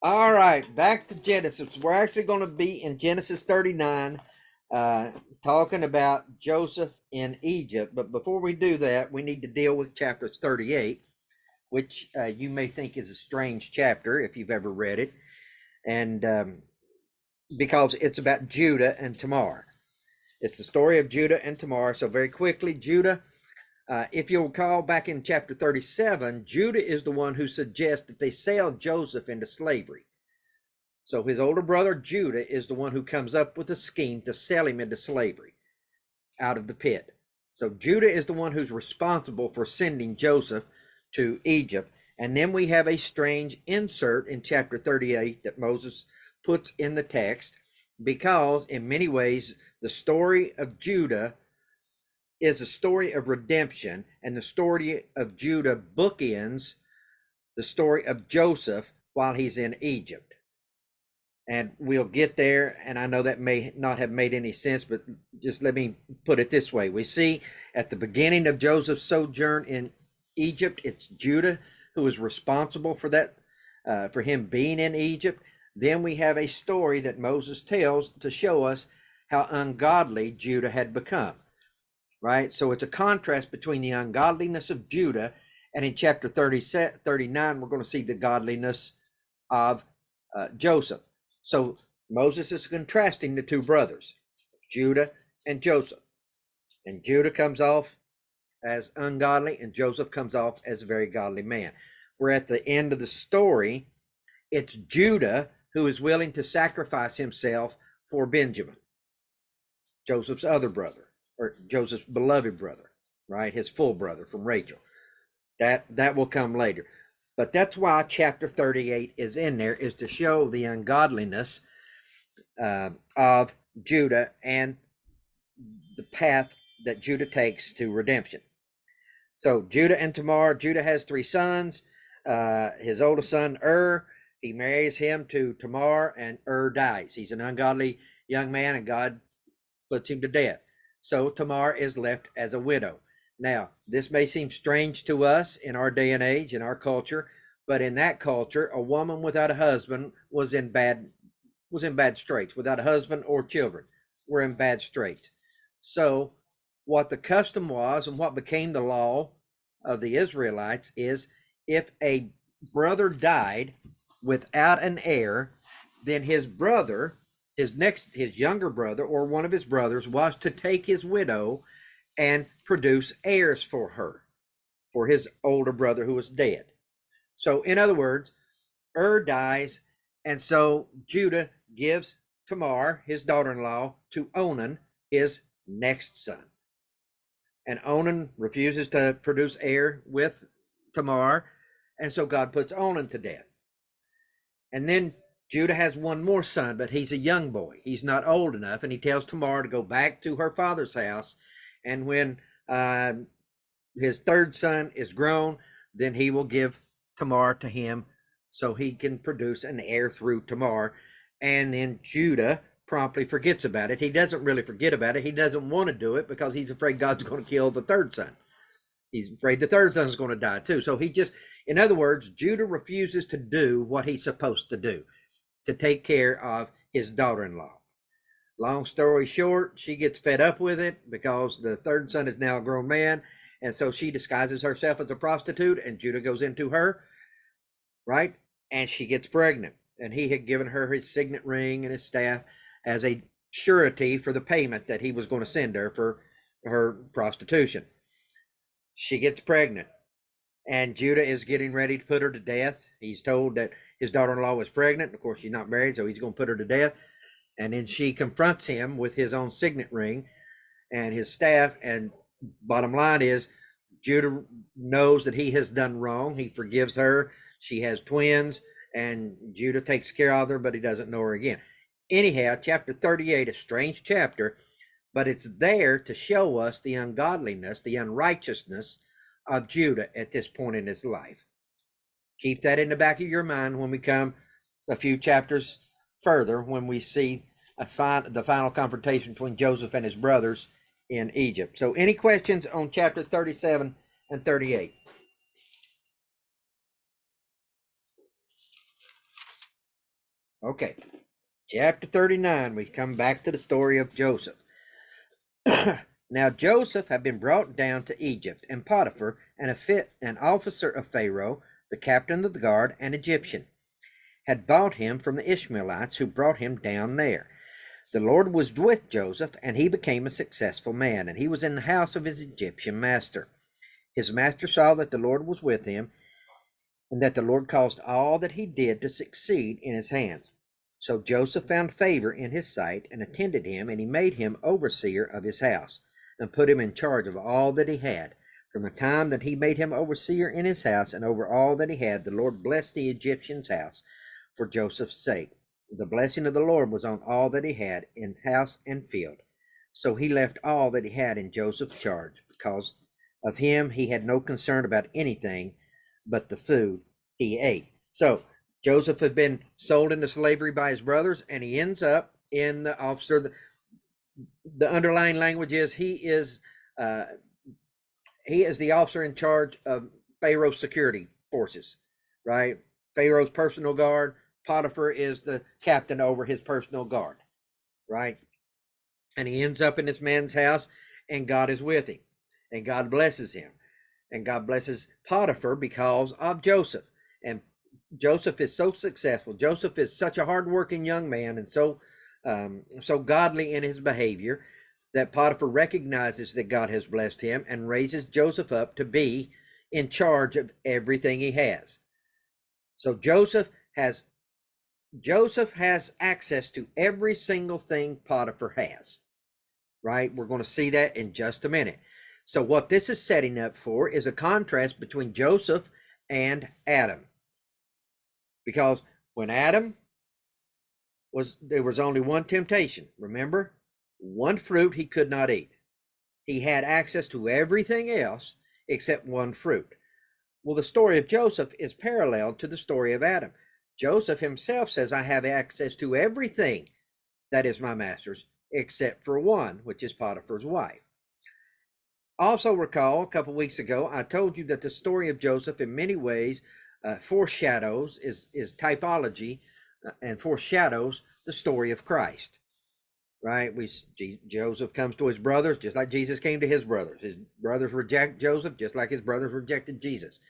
All right, back to Genesis. We're actually going to be in Genesis 39, uh, talking about Joseph in Egypt. But before we do that, we need to deal with chapters 38, which you may think is a strange chapter if you've ever read it, and because it's about Judah and Tamar. It's the story of Judah and Tamar. So, very quickly, Judah. If you'll recall back in chapter 37, Judah is the one who suggests that they sell Joseph into slavery. So his older brother Judah is the one who comes up with a scheme to sell him into slavery out of the pit. So Judah is the one who's responsible for sending Joseph to Egypt. And then we have a strange insert in chapter 38 that Moses puts in the text, because in many ways the story of Judah is a story of redemption, and the story of Judah bookends the story of Joseph while he's in Egypt. And we'll get there, and I know that may not have made any sense, but just let me put it this way. We see at the beginning of Joseph's sojourn in Egypt, it's Judah who is responsible for that, for him being in Egypt. Then we have a story that Moses tells to show us how ungodly Judah had become, right? So it's a contrast between the ungodliness of Judah, and in chapter 39, we're going to see the godliness of Joseph. So Moses is contrasting the two brothers, Judah and Joseph. And Judah comes off as ungodly, and Joseph comes off as a very godly man. We're at the end of the story. It's Judah who is willing to sacrifice himself for Benjamin, Joseph's other brother, or Joseph's beloved brother, right? His full brother from Rachel. That will come later. But that's why chapter 38 is in there, is to show the ungodliness of Judah and the path that Judah takes to redemption. So Judah and Tamar. Judah has three sons. His oldest son, he marries him to Tamar, and dies. He's an ungodly young man, and God puts him to death. So Tamar is left as a widow. Now, this may seem strange to us in our day and age, in our culture, but in that culture, a woman without a husband was in bad straits. Without a husband or children, were in bad straits. So what the custom was, and what became the law of the Israelites, is if a brother died without an heir, then his brother, his younger brother, or one of his brothers, was to take his widow and produce heirs for her, for his older brother who was dead. So in other words, dies, and so Judah gives Tamar, his daughter-in-law, to Onan, his next son. And Onan refuses to produce heir with Tamar, and so God puts Onan to death. And then Judah has one more son, but he's a young boy. He's not old enough, and he tells Tamar to go back to her father's house. And when his third son is grown, then he will give Tamar to him so he can produce an heir through Tamar. And then Judah promptly forgets about it. He doesn't really forget about it. He doesn't want to do it because he's afraid God's going to kill the third son. He's afraid the third son is going to die too. So in other words, Judah refuses to do what he's supposed to do, to take care of his daughter-in-law. Long story short, she gets fed up with it because the third son is now a grown man. And so she disguises herself as a prostitute, and Judah goes into her, right? And she gets pregnant. And he had given her his signet ring and his staff as a surety for the payment that he was going to send her for her prostitution. She gets pregnant, and Judah is getting ready to put her to death. He's told that his daughter-in-law was pregnant. Of course, she's not married, so he's going to put her to death. And then she confronts him with his own signet ring and his staff. And bottom line is, Judah knows that he has done wrong. He forgives her. She has twins, and Judah takes care of her, but he doesn't know her again. Anyhow, chapter 38, a strange chapter, but it's there to show us the ungodliness, the unrighteousness of Judah at this point in his life. Keep that in the back of your mind when we come a few chapters further, when we see the final confrontation between Joseph and his brothers in Egypt. So any questions on chapter 37 and 38? Okay, chapter 39, we come back to the story of Joseph. Now Joseph had been brought down to Egypt, and Potiphar, an officer of Pharaoh, the captain of the guard, an Egyptian, had bought him from the Ishmaelites who brought him down there. The Lord was with Joseph, and he became a successful man, and he was in the house of his Egyptian master. His master saw that the Lord was with him, and that the Lord caused all that he did to succeed in his hands. So Joseph found favor in his sight and attended him, and he made him overseer of his house, and put him in charge of all that he had. From the time that he made him overseer in his house and over all that he had, the Lord blessed the Egyptian's house for Joseph's sake. The blessing of the Lord was on all that he had in house and field. So he left all that he had in Joseph's charge. Because of him, he had no concern about anything but the food he ate. So Joseph had been sold into slavery by his brothers, and he ends up in the officer. The underlying language is he is the officer in charge of Pharaoh's security forces, right? Pharaoh's personal guard. Potiphar is the captain over his personal guard, right? And he ends up in this man's house, and God is with him, and God blesses him, and God blesses Potiphar because of Joseph. And Joseph is so successful. Joseph is such a hardworking young man, and so godly in his behavior, that Potiphar recognizes that God has blessed him and raises Joseph up to be in charge of everything he has. So Joseph has access to every single thing Potiphar has, right? We're going to see that in just a minute. So what this is setting up for is a contrast between Joseph and Adam. Because when Adam there was only one temptation, remember? One fruit he could not eat. He had access to everything else except one fruit. Well, the story of Joseph is parallel to the story of Adam. Joseph himself says, I have access to everything that is my master's, except for one, which is Potiphar's wife. Also recall, a couple weeks ago, I told you that the story of Joseph in many ways foreshadows, is typology, and foreshadows the story of Christ, right? Joseph comes to his brothers just like Jesus came to his brothers. His brothers reject Joseph just like his brothers rejected Jesus.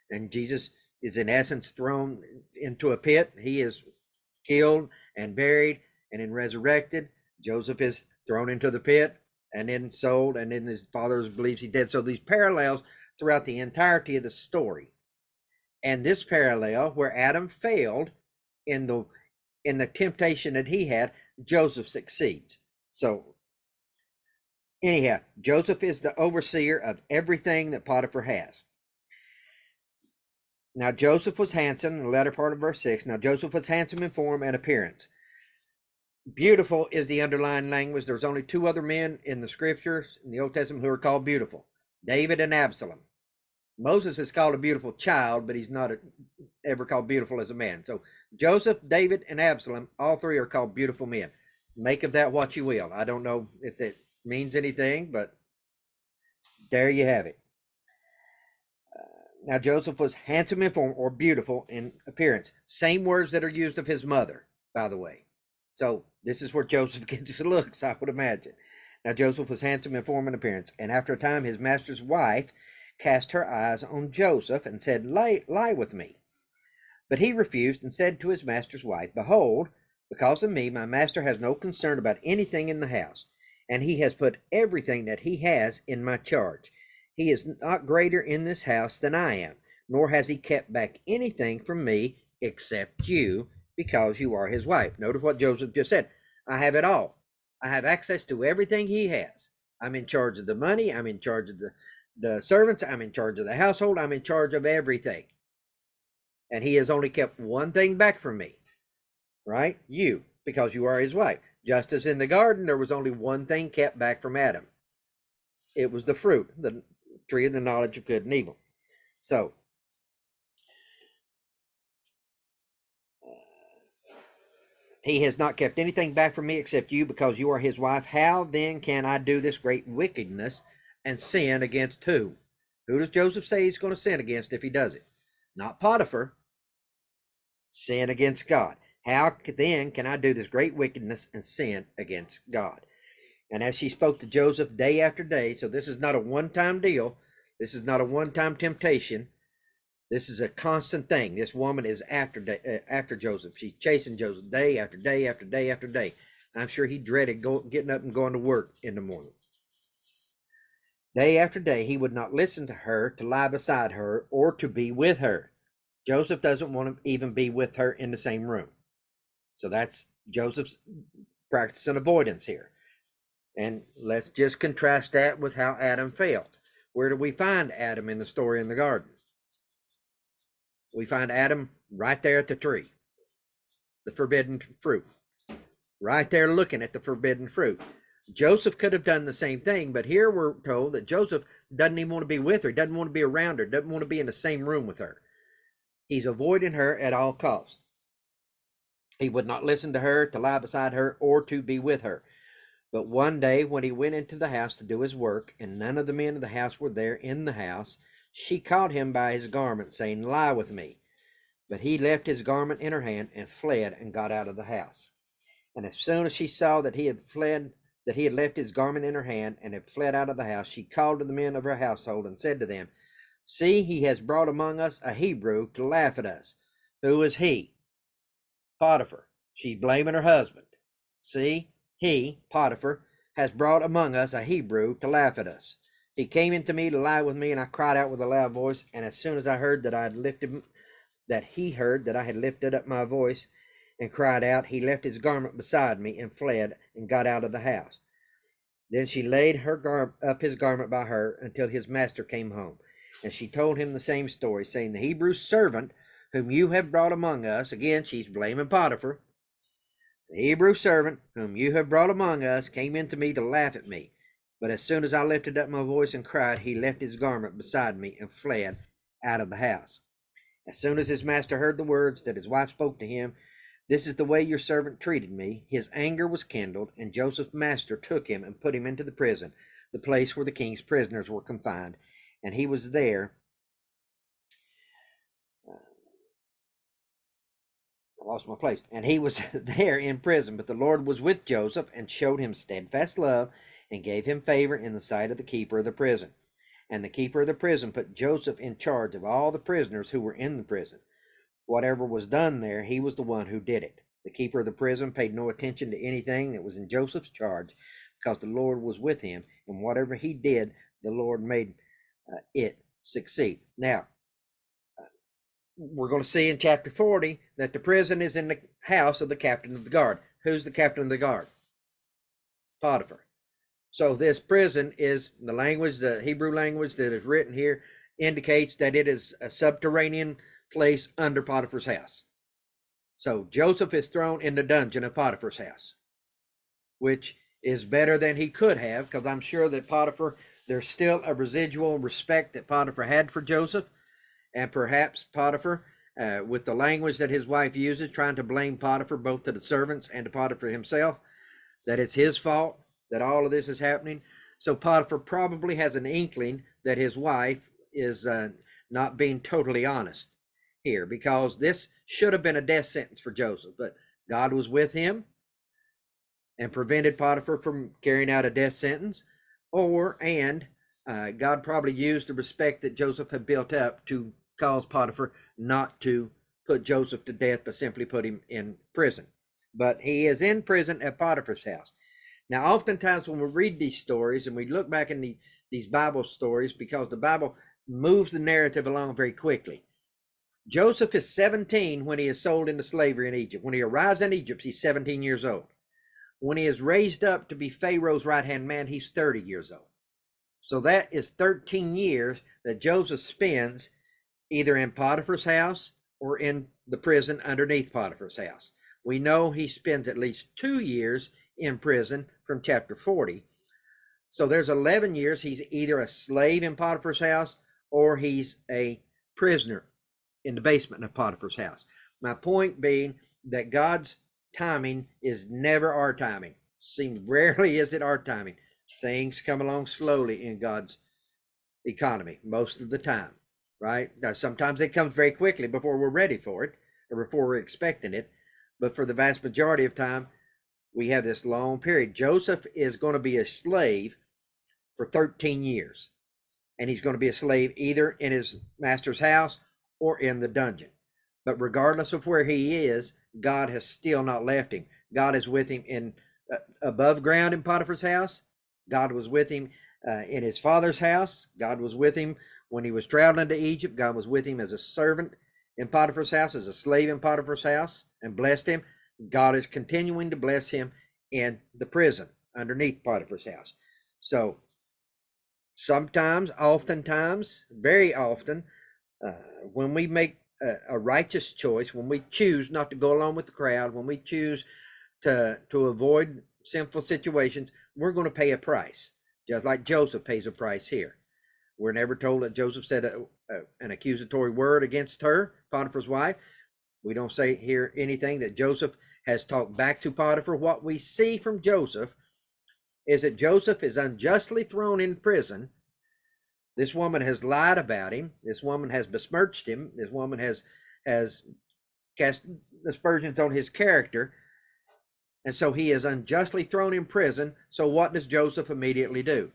And Jesus is in essence thrown into a pit. He is killed and buried and then resurrected. Joseph is thrown into the pit and then sold, and then his father believes he's dead. So these parallels throughout the entirety of the story. And this parallel where Adam failed in the temptation that he had, Joseph succeeds. So anyhow, Joseph is the overseer of everything that Potiphar has. Now Joseph was handsome, in the latter part of verse 6. Now Joseph was handsome in form and appearance. Beautiful is the underlying language. There's only two other men in the scriptures in the Old Testament who are called beautiful: David and Absalom. Moses is called a beautiful child, but he's not ever called beautiful as a man. So Joseph, David, and Absalom, all three are called beautiful men. Make of that what you will. I don't know if that means anything, but there you have it. Now Joseph was handsome in form, or beautiful in appearance. Same words that are used of his mother, by the way. So this is where Joseph gets his looks, I would imagine. Now Joseph was handsome in form and appearance, and after a time his master's wife cast her eyes on Joseph and said, lie with me. But he refused and said to his master's wife, Behold, because of me, my master has no concern about anything in the house, and he has put everything that he has in my charge. He is not greater in this house than I am, nor has he kept back anything from me except you, because you are his wife. Notice what Joseph just said. I have it all. I have access to everything he has. I'm in charge of the money. I'm in charge of the servants. I'm in charge of the household. I'm in charge of everything. And he has only kept one thing back from me, right? You, because you are his wife. Just as in the garden, there was only one thing kept back from Adam. It was the fruit, the tree of the knowledge of good and evil. So, he has not kept anything back from me except you, because you are his wife. How then can I do this great wickedness and sin against who? Who does Joseph say he's going to sin against if he does it? Not Potiphar. Sin against God. How then can I do this great wickedness and sin against God? And as she spoke to Joseph day after day, so this is not a one-time deal. This is not a one-time temptation. This is a constant thing. This woman is after Joseph. She's chasing Joseph day after day after day after day. I'm sure he dreaded getting up and going to work in the morning. Day after day, he would not listen to her, to lie beside her, or to be with her. Joseph doesn't want to even be with her in the same room. So that's Joseph's practicing avoidance here. And let's just contrast that with how Adam failed. Where do we find Adam in the story in the garden? We find Adam right there at the tree, the forbidden fruit, right there looking at the forbidden fruit. Joseph could have done the same thing, but here we're told that Joseph doesn't even want to be with her, doesn't want to be around her, doesn't want to be in the same room with her. He's avoiding her at all costs. He would not listen to her, to lie beside her, or to be with her. But one day when he went into the house to do his work, and none of the men of the house were there in the house, she caught him by his garment, saying, "Lie with me." But he left his garment in her hand and fled and got out of the house. And as soon as she saw that he had left his garment in her hand and had fled out of the house, she called to the men of her household and said to them, "See, he has brought among us a Hebrew to laugh at us." Who is he? Potiphar. She's blaming her husband. See, he, Potiphar, has brought among us a Hebrew to laugh at us. He came into me to lie with me, and I cried out with a loud voice. And as soon as I heard that he heard that I had lifted up my voice and cried out, he left his garment beside me and fled and got out of the house. Then she laid up his garment by her until his master came home. And she told him the same story, saying, "The Hebrew servant whom you have brought among us," again, she's blaming Potiphar, "the Hebrew servant whom you have brought among us came into me to laugh at me. But as soon as I lifted up my voice and cried, he left his garment beside me and fled out of the house." As soon as his master heard the words that his wife spoke to him, "This is the way your servant treated me," his anger was kindled, and Joseph's master took him and put him into the prison, the place where the king's prisoners were confined. And he was there. I lost my place. And he was there in prison, but the Lord was with Joseph and showed him steadfast love and gave him favor in the sight of the keeper of the prison. And the keeper of the prison put Joseph in charge of all the prisoners who were in the prison. Whatever was done there, he was the one who did it. The keeper of the prison paid no attention to anything that was in Joseph's charge, because the Lord was with him, and whatever he did, the Lord made it succeed. Now, we're going to see in chapter 40 that the prison is in the house of the captain of the guard. Who's the captain of the guard? Potiphar. So this prison is the language, the Hebrew language that is written here indicates that it is a subterranean place under Potiphar's house. So Joseph is thrown in the dungeon of Potiphar's house, which is better than he could have, because I'm sure that Potiphar, there's still a residual respect that Potiphar had for Joseph. And perhaps Potiphar, with the language that his wife uses, trying to blame Potiphar both to the servants and to Potiphar himself, that it's his fault that all of this is happening. So Potiphar probably has an inkling that his wife is not being totally honest here, because this should have been a death sentence for Joseph, but God was with him and prevented Potiphar from carrying out a death sentence, and God probably used the respect that Joseph had built up to cause Potiphar not to put Joseph to death, but simply put him in prison. But he is in prison at Potiphar's house. Now, oftentimes when we read these stories and we look back in these Bible stories, because the Bible moves the narrative along very quickly. Joseph is 17 when he is sold into slavery in Egypt. When he arrives in Egypt, he's 17 years old. When he is raised up to be Pharaoh's right-hand man, he's 30 years old. So that is 13 years that Joseph spends either in Potiphar's house or in the prison underneath Potiphar's house. We know he spends at least 2 years in prison from chapter 40. So there's 11 years he's either a slave in Potiphar's house or he's a prisoner in the basement of Potiphar's house. My point being that God's timing is never our timing. Seems rarely is it our timing. Things come along slowly in God's economy most of the time, right? Now, sometimes it comes very quickly before we're ready for it or before we're expecting it. but for the vast majority of time, we have this long period. Joseph is going to be a slave for 13 years. And he's going to be a slave either in his master's house or in the dungeon. But regardless of where he is, God has still not left him. God is with him in above ground in Potiphar's house. God was with him in his father's house. God was with him when he was traveling to Egypt. God was with him as a servant in Potiphar's house, as a slave in Potiphar's house, and blessed him. God is continuing to bless him in the prison underneath Potiphar's house. So sometimes, oftentimes, very often, when we make a righteous choice, when we choose not to go along with the crowd, when we choose to avoid sinful situations, we're going to pay a price, just like Joseph pays a price here. We're never told that Joseph said an accusatory word against her, Potiphar's wife. We don't say here anything that Joseph has talked back to Potiphar. What we see from Joseph is that Joseph is unjustly thrown in prison. This woman has lied about him. This woman has besmirched him. This woman has cast aspersions on his character. And so he is unjustly thrown in prison. So what does Joseph immediately do?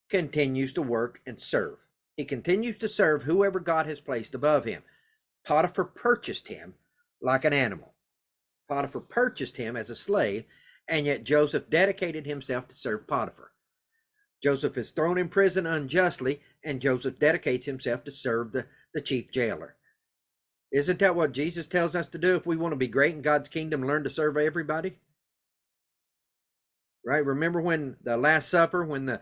Continues to work and serve. He continues to serve whoever God has placed above him. Potiphar purchased him like an animal. Potiphar purchased him as a slave, and yet Joseph dedicated himself to serve Potiphar. Joseph is thrown in prison unjustly, and Joseph dedicates himself to serve the chief jailer. Isn't that what Jesus tells us to do if we want to be great in God's kingdom? Learn to serve everybody. Right? Remember when the Last Supper, when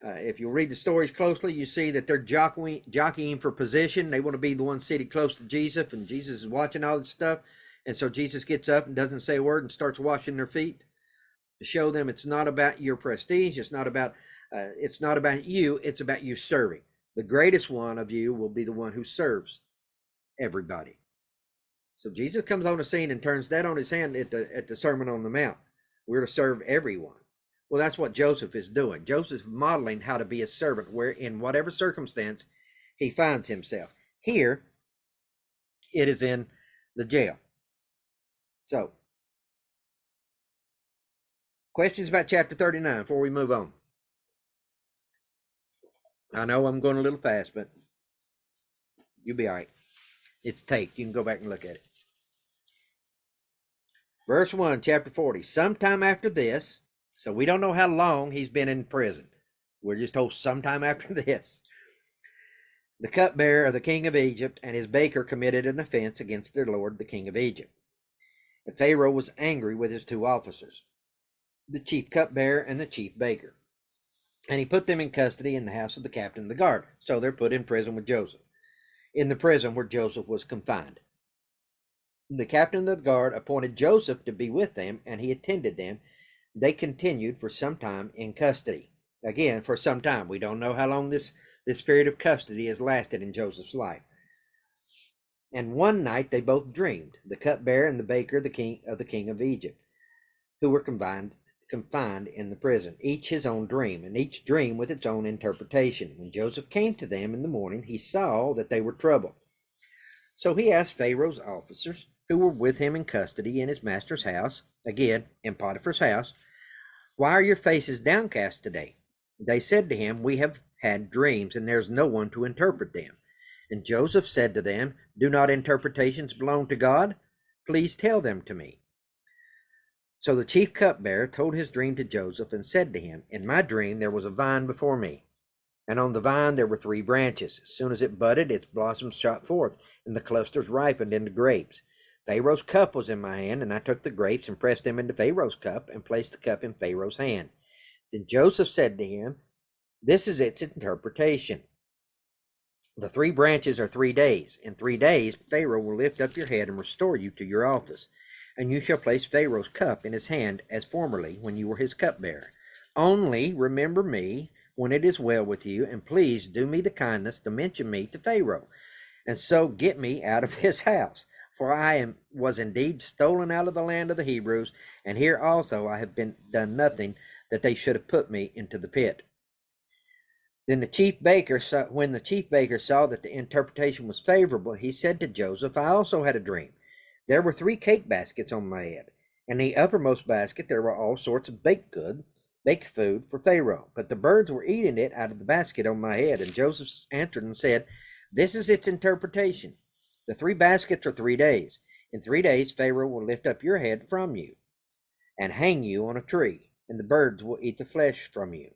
if you read the stories closely, you see that they're jockeying for position. They want to be the one seated close to Jesus, and Jesus is watching all this stuff. And so Jesus gets up and doesn't say a word and starts washing their feet to show them it's not about your prestige. It's not about you. It's about you serving. The greatest one of you will be the one who serves everybody. So Jesus comes on the scene and turns that on his hand at the Sermon on the Mount. We're to serve everyone. Well, that's what Joseph is doing. Joseph's modeling how to be a servant where in whatever circumstance he finds himself. Here, it is in the jail. So, questions about chapter 39 before we move on? I know I'm going a little fast, but you'll be all right. It's taped. You can go back and look at it. Verse 1, chapter 40. Sometime after this, so we don't know how long he's been in prison. We're just told sometime after this. The cupbearer of the king of Egypt and his baker committed an offense against their lord, the king of Egypt. And Pharaoh was angry with his two officers, the chief cupbearer and the chief baker. And he put them in custody in the house of the captain of the guard. So they're put in prison with Joseph, in the prison where Joseph was confined. The captain of the guard appointed Joseph to be with them, and he attended them. They continued for some time in custody. Again, for some time. We don't know how long this period of custody has lasted in Joseph's life. And one night they both dreamed, the cupbearer and the baker, the king of Egypt, who were confined in the prison, each his own dream, and each dream with its own interpretation. When Joseph came to them in the morning, he saw that they were troubled. So he asked Pharaoh's officers, who were with him in custody in his master's house, again in Potiphar's house, "Why are your faces downcast today?" They said to him, "We have had dreams, and there's no one to interpret them." And Joseph said to them, "Do not interpretations belong to God? Please tell them to me." So the chief cupbearer told his dream to Joseph and said to him, "In my dream there was a vine before me, and on the vine there were 3 branches. As soon as it budded, its blossoms shot forth, and the clusters ripened into grapes. Pharaoh's cup was in my hand, and I took the grapes and pressed them into Pharaoh's cup and placed the cup in Pharaoh's hand." Then Joseph said to him, "This is its interpretation. The 3 branches are 3 days. In 3 days, Pharaoh will lift up your head and restore you to your office. And you shall place Pharaoh's cup in his hand as formerly when you were his cupbearer. Only remember me when it is well with you, and please do me the kindness to mention me to Pharaoh, and so get me out of this house. For I was indeed stolen out of the land of the Hebrews, and here also I have done nothing that they should have put me into the pit." Then when the chief baker saw that the interpretation was favorable, he said to Joseph, "I also had a dream. There were 3 cake baskets on my head. In the uppermost basket there were all sorts of baked food for Pharaoh. But the birds were eating it out of the basket on my head. And Joseph answered and said, this is its interpretation. The 3 baskets are 3 days. In 3 days Pharaoh will lift up your head from you and hang you on a tree, and the birds will eat the flesh from you.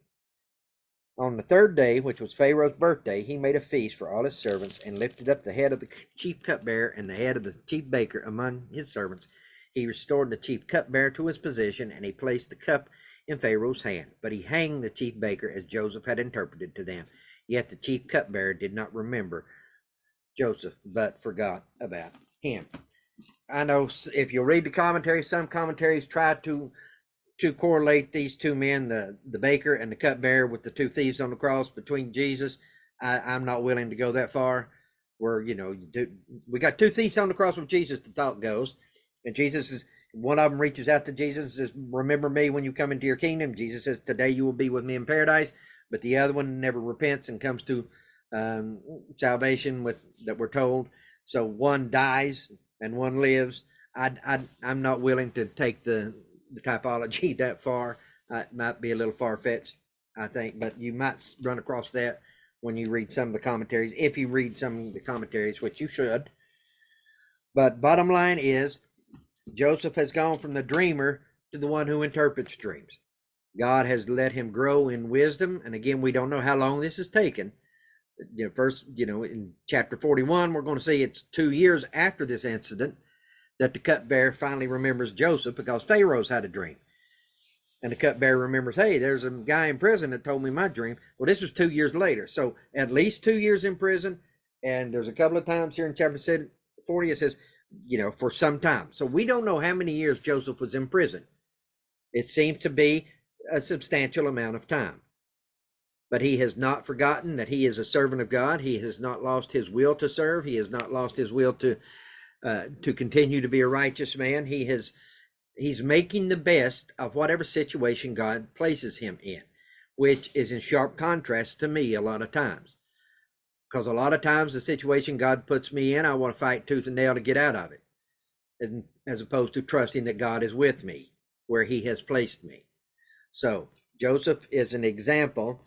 On the 3rd day, which was Pharaoh's birthday, he made a feast for all his servants and lifted up the head of the chief cupbearer and the head of the chief baker among his servants. He restored the chief cupbearer to his position, and he placed the cup in Pharaoh's hand. But he hanged the chief baker as Joseph had interpreted to them. Yet the chief cupbearer did not remember Joseph, but forgot about him. I know if you read the commentaries, some commentaries try to correlate these 2 men, the baker and the cupbearer, with the 2 thieves on the cross between Jesus. I'm not willing to go that far. Where we got 2 thieves on the cross with Jesus, the thought goes, and Jesus is one of them reaches out to Jesus and says, remember me when you come into your kingdom. Jesus says, today you will be with me in paradise. But the other one never repents and comes to salvation that we're told. So one dies and one lives. I'm not willing to take the typology that far. It might be a little far-fetched, I think, but you might run across that when you read some of the commentaries, if you read some of the commentaries, which you should. But bottom line is, Joseph has gone from the dreamer to the one who interprets dreams. God has let him grow in wisdom, and again, we don't know how long this has taken. First, in chapter 41, we're going to see it's 2 years after this incident that the cupbearer finally remembers Joseph, because Pharaoh's had a dream. And the cupbearer remembers, hey, there's a guy in prison that told me my dream. Well, this was 2 years later. So at least 2 years in prison. And there's a couple of times here in chapter 40, it says, for some time. So we don't know how many years Joseph was in prison. It seems to be a substantial amount of time. But he has not forgotten that he is a servant of God. He has not lost his will to serve. He has not lost his will to continue to be a righteous man. He's making the best of whatever situation God places him in, which is in sharp contrast to me a lot of times. Because a lot of times the situation God puts me in, I want to fight tooth and nail to get out of it, as opposed to trusting that God is with me where he has placed me. So Joseph is an example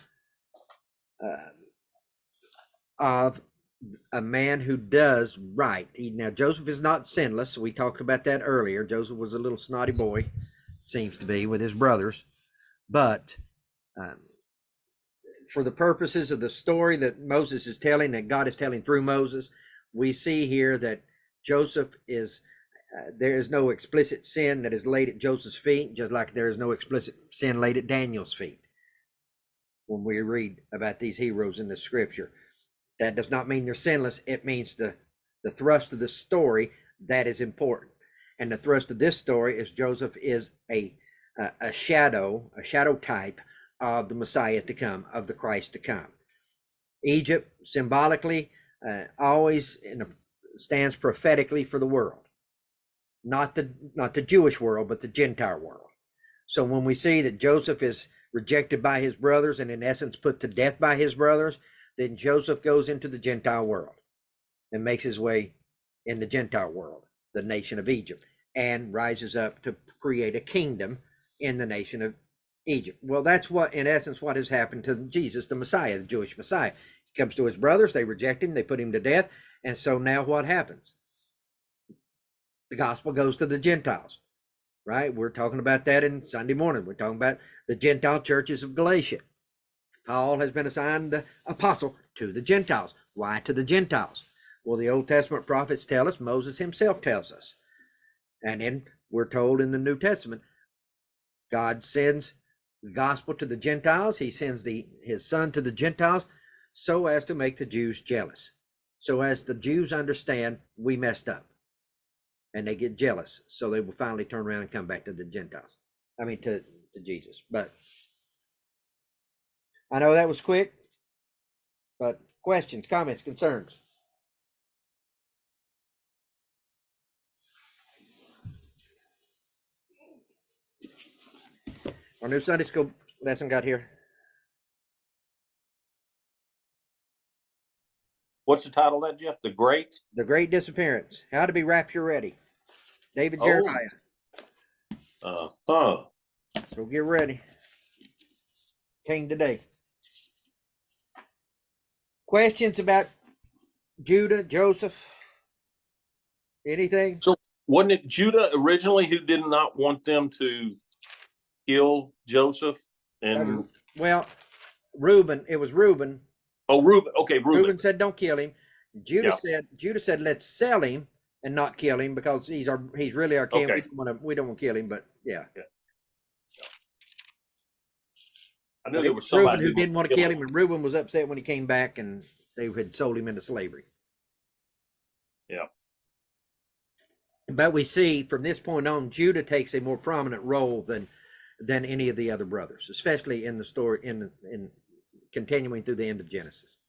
of a man who does right. Now, Joseph is not sinless. We talked about that earlier. Joseph was a little snotty boy, seems to be, with his brothers. But for the purposes of the story that Moses is telling, that God is telling through Moses, we see here that Joseph is, there is no explicit sin that is laid at Joseph's feet, just like there is no explicit sin laid at Daniel's feet. When we read about these heroes in the scripture, that does not mean they're sinless. It means the thrust of the story that is important. And the thrust of this story is Joseph is a shadow type of the Messiah to come, of the Christ to come. Egypt symbolically always stands prophetically for the world, not the Jewish world, but the Gentile world. So when we see that Joseph is rejected by his brothers and in essence put to death by his brothers, then Joseph goes into the Gentile world and makes his way in the Gentile world, the nation of Egypt, and rises up to create a kingdom in the nation of Egypt. Well, that's what, in essence, what has happened to Jesus, the Messiah, the Jewish Messiah. He comes to his brothers, they reject him, they put him to death, and so now what happens? The gospel goes to the Gentiles, right? We're talking about that in Sunday morning. We're talking about the Gentile churches of Galatia. Paul has been assigned the apostle to the Gentiles. Why to the Gentiles? Well, the Old Testament prophets tell us, Moses himself tells us. And then we're told in the New Testament, God sends the gospel to the Gentiles. He sends his son to the Gentiles so as to make the Jews jealous. So as the Jews understand, we messed up. And they get jealous. So they will finally turn around and come back to the Gentiles. I mean, to Jesus. But I know that was quick, but questions, comments, concerns? Our new Sunday school lesson got here. What's the title of that, Jeff? The Great Disappearance. How to be rapture ready. David Oh. Jeremiah. Huh. So get ready. King today. Questions about Judah, Joseph? Anything? So wasn't it Judah originally who did not want them to kill Joseph? And Well, Reuben, it was Reuben. oh, Reuben. Okay, Reuben said, "Don't kill him." Judah Yeah. said, "Let's sell him and not kill him because he's really our king. Okay. We don't want to kill him." But yeah. I knew there was Reuben somebody who didn't want to kill him, him. and Reuben was upset when he came back and they had sold him into slavery. Yeah. But we see from this point on, Judah takes a more prominent role than any of the other brothers, especially in the story in continuing through the end of Genesis.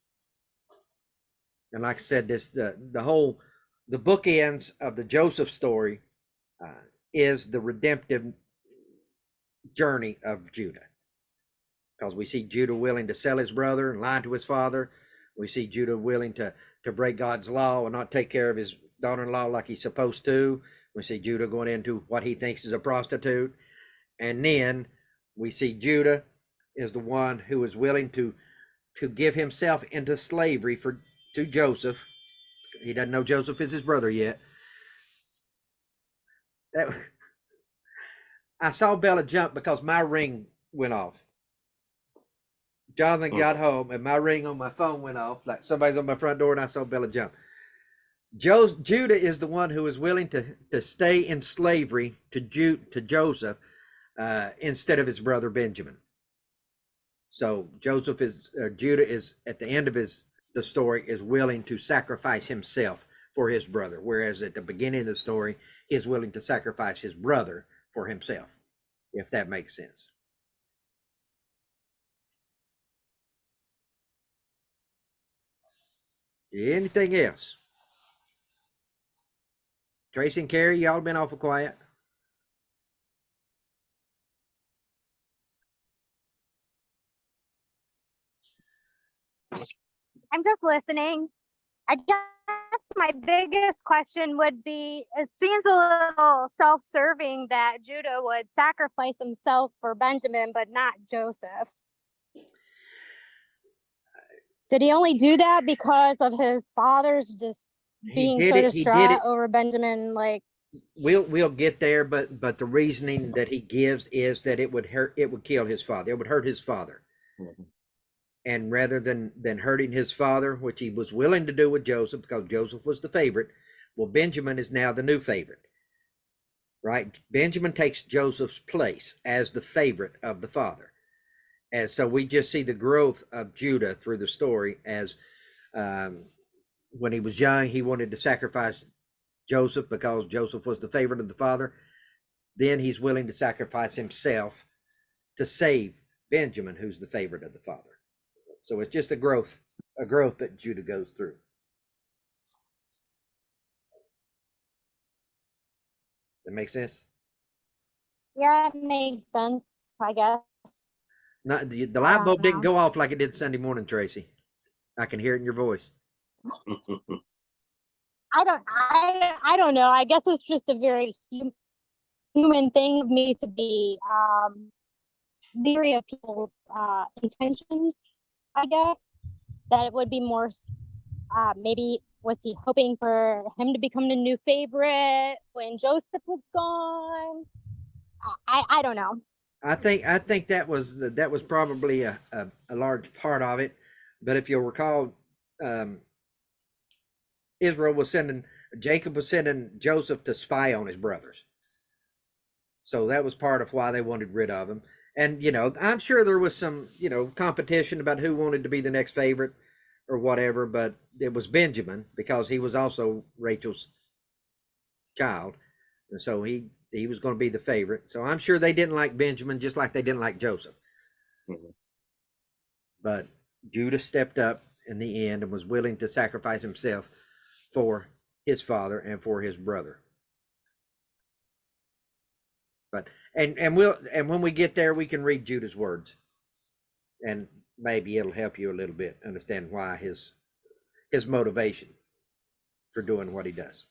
And like I said, the bookends of the Joseph story is the redemptive journey of Judah, because we see Judah willing to sell his brother and lie to his father. We see Judah willing to break God's law and not take care of his daughter-in-law like he's supposed to. We see Judah going into what he thinks is a prostitute. And then we see Judah is the one who is willing to give himself into slavery to Joseph. He doesn't know Joseph is his brother yet. I saw Bella jump because my ring went off. Jonathan got home and my ring on my phone went off, like somebody's on my front door, and I saw Bella jump. Judah is the one who is willing to stay in slavery to Joseph instead of his brother Benjamin. So Judah is at the end of the story is willing to sacrifice himself for his brother, whereas at the beginning of the story he is willing to sacrifice his brother for himself, if that makes sense. Anything else? Tracy and Carrie, y'all been awful quiet. I'm just listening. I guess my biggest question would be, it seems a little self-serving that Judah would sacrifice himself for Benjamin, but not Joseph. Did he only do that because of his father's just being so distraught over Benjamin? Like, we'll get there, but the reasoning that he gives is that it would kill his father. It would hurt his father. Mm-hmm. And rather than hurting his father, which he was willing to do with Joseph because Joseph was the favorite, well, Benjamin is now the new favorite, right? Benjamin takes Joseph's place as the favorite of the father. And so we just see the growth of Judah through the story as when he was young, he wanted to sacrifice Joseph because Joseph was the favorite of the father. Then he's willing to sacrifice himself to save Benjamin, who's the favorite of the father. So it's just a growth that Judah goes through. That makes sense? Yeah, it makes sense, I guess. Not the light bulb didn't go off like it did Sunday morning, Tracy. I can hear it in your voice. I don't know. I guess it's just a very human thing of me to be leery of people's intentions, I guess. That it would be more, maybe was he hoping for him to become the new favorite when Joseph was gone? I don't know. I think that was probably a large part of it. But if you'll recall, Jacob was sending Joseph to spy on his brothers. So that was part of why they wanted rid of him. And, I'm sure there was some, competition about who wanted to be the next favorite or whatever, but it was Benjamin because he was also Rachel's child. And so he was going to be the favorite. So I'm sure they didn't like Benjamin just like they didn't like Joseph. Mm-hmm. But Judah stepped up in the end and was willing to sacrifice himself for his father and for his brother. But and when we get there, we can read Judah's words, and maybe it'll help you a little bit understand why his motivation for doing what he does.